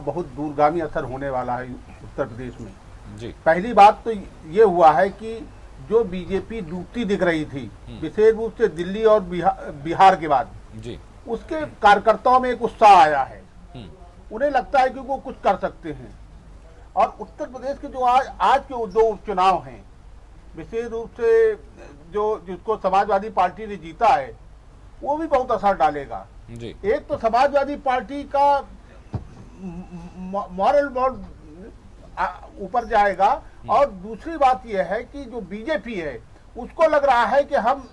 बहुत दूरगामी असर होने वाला है उत्तर प्रदेश में। जी। पहली बात तो ये हुआ है कि जो बीजेपी डूबती दिख रही थी, विशेष रूप से दिल्ली और बिहार के बाद, जी। उसके कार्यकर्ताओं में एक उत्साह आया है। उन्हें लगता है कि वो कुछ कर सकते हैं। और उत्तर प्रदेश के जो आज के दो उपचुनाव हैं, विशेष रूप से जिसको समाजवादी पार्टी ने जीता है, वो भी बहुत असर डालेगा। जी। एक तो समाजवादी पार्टी का मॉरल बहुत ऊपर जाएगा, और दूसरी बात यह है कि जो बीजेपी है उसको लग रहा है कि हम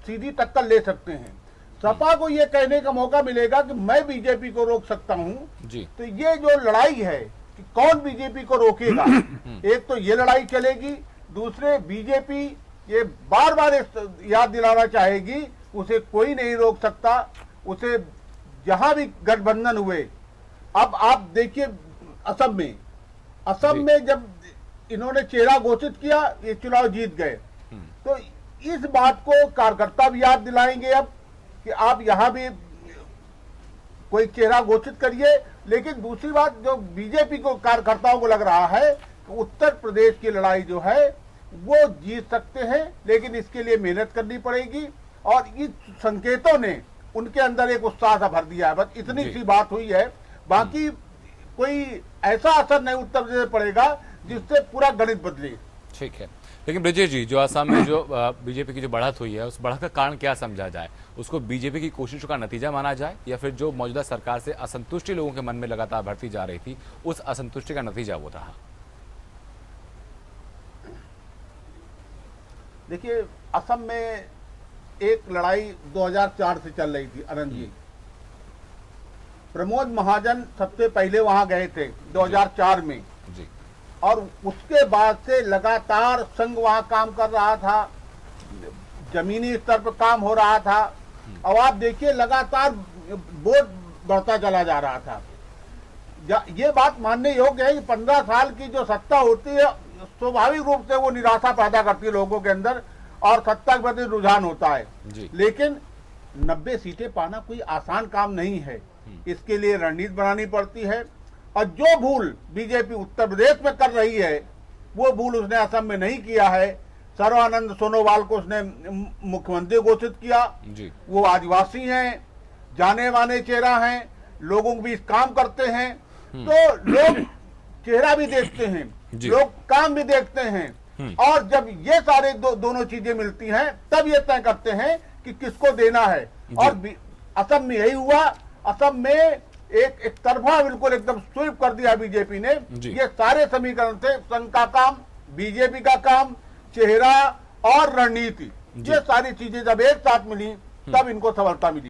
सीधी टक्कर ले सकते हैं। सपा को यह कहने का मौका मिलेगा कि मैं बीजेपी को रोक सकता हूं। तो ये जो लड़ाई है कि कौन बीजेपी को रोकेगा, एक तो ये लड़ाई चलेगी। दूसरे, बीजेपी ये बार बार याद दिलाना चाहेगी उसे कोई नहीं रोक सकता। उसे जहां भी गठबंधन हुए, अब आप देखिए असम में जब इन्होंने चेहरा घोषित किया, ये चुनाव जीत गए। तो इस बात को कार्यकर्ता भी याद दिलाएंगे अब कि आप यहां भी कोई चेहरा घोषित करिए। लेकिन दूसरी बात, जो बीजेपी को कार्यकर्ताओं को लग रहा है कि उत्तर प्रदेश की लड़ाई जो है वो जीत सकते हैं, लेकिन इसके लिए मेहनत करनी पड़ेगी। और इस संकेतों ने उनके अंदर एक उत्साह सा भर दिया है। बस इतनी सी बात हुई है, बाकी कोई ऐसा असर नहीं उत्तर प्रदेश में पड़ेगा जिससे पूरा गणित बदले। ठीक है, लेकिन ब्रजेश जी, जो असम में जो बीजेपी की जो बढ़त हुई है, उस बढ़त का कारण क्या समझा जाए? उसको बीजेपी की कोशिशों का नतीजा माना जाए, या फिर जो मौजूदा सरकार से असंतुष्टि लोगों के मन में लगातार बढ़ती जा रही थी, उस असंतुष्टि का नतीजा वो रहा? देखिए, असम में एक लड़ाई 2004 से चल रही थी। आनंद जी, प्रमोद महाजन सबसे पहले वहां गए थे 2004 में जी। और उसके बाद से लगातार संघ वहां काम कर रहा था, जमीनी स्तर पर काम हो रहा था। अब आप देखिए, लगातार वोट बढ़ता चला जा रहा था। ये बात मानने योग्य है कि 15 साल की जो सत्ता होती है, स्वाभाविक रूप से वो निराशा पैदा करती है लोगों के अंदर, और सत्ता के प्रति रुझान होता है। लेकिन 90 सीटें पाना कोई आसान काम नहीं है। इसके लिए रणनीति बनानी पड़ती है। और जो भूल बीजेपी उत्तर प्रदेश में कर रही है, वो भूल उसने असम में नहीं किया है। सर्बानंद सोनोवाल को उसने मुख्यमंत्री घोषित किया। वो आदिवासी हैं, जाने माने चेहरा हैं, लोगों को भी काम करते हैं। तो लोग चेहरा भी देखते हैं, लोग काम भी देखते हैं। और जब ये सारे दोनों चीजें मिलती हैं, तब ये तय करते हैं कि किसको देना है। और असम में यही हुआ। असम में एक तरफा बिल्कुल एकदम स्वीप कर दिया बीजेपी ने। ये सारे समीकरण थे, संघ का काम, बीजेपी का काम, चेहरा और रणनीति, ये सारी चीजें जब एक साथ मिली, तब इनको सफलता मिली।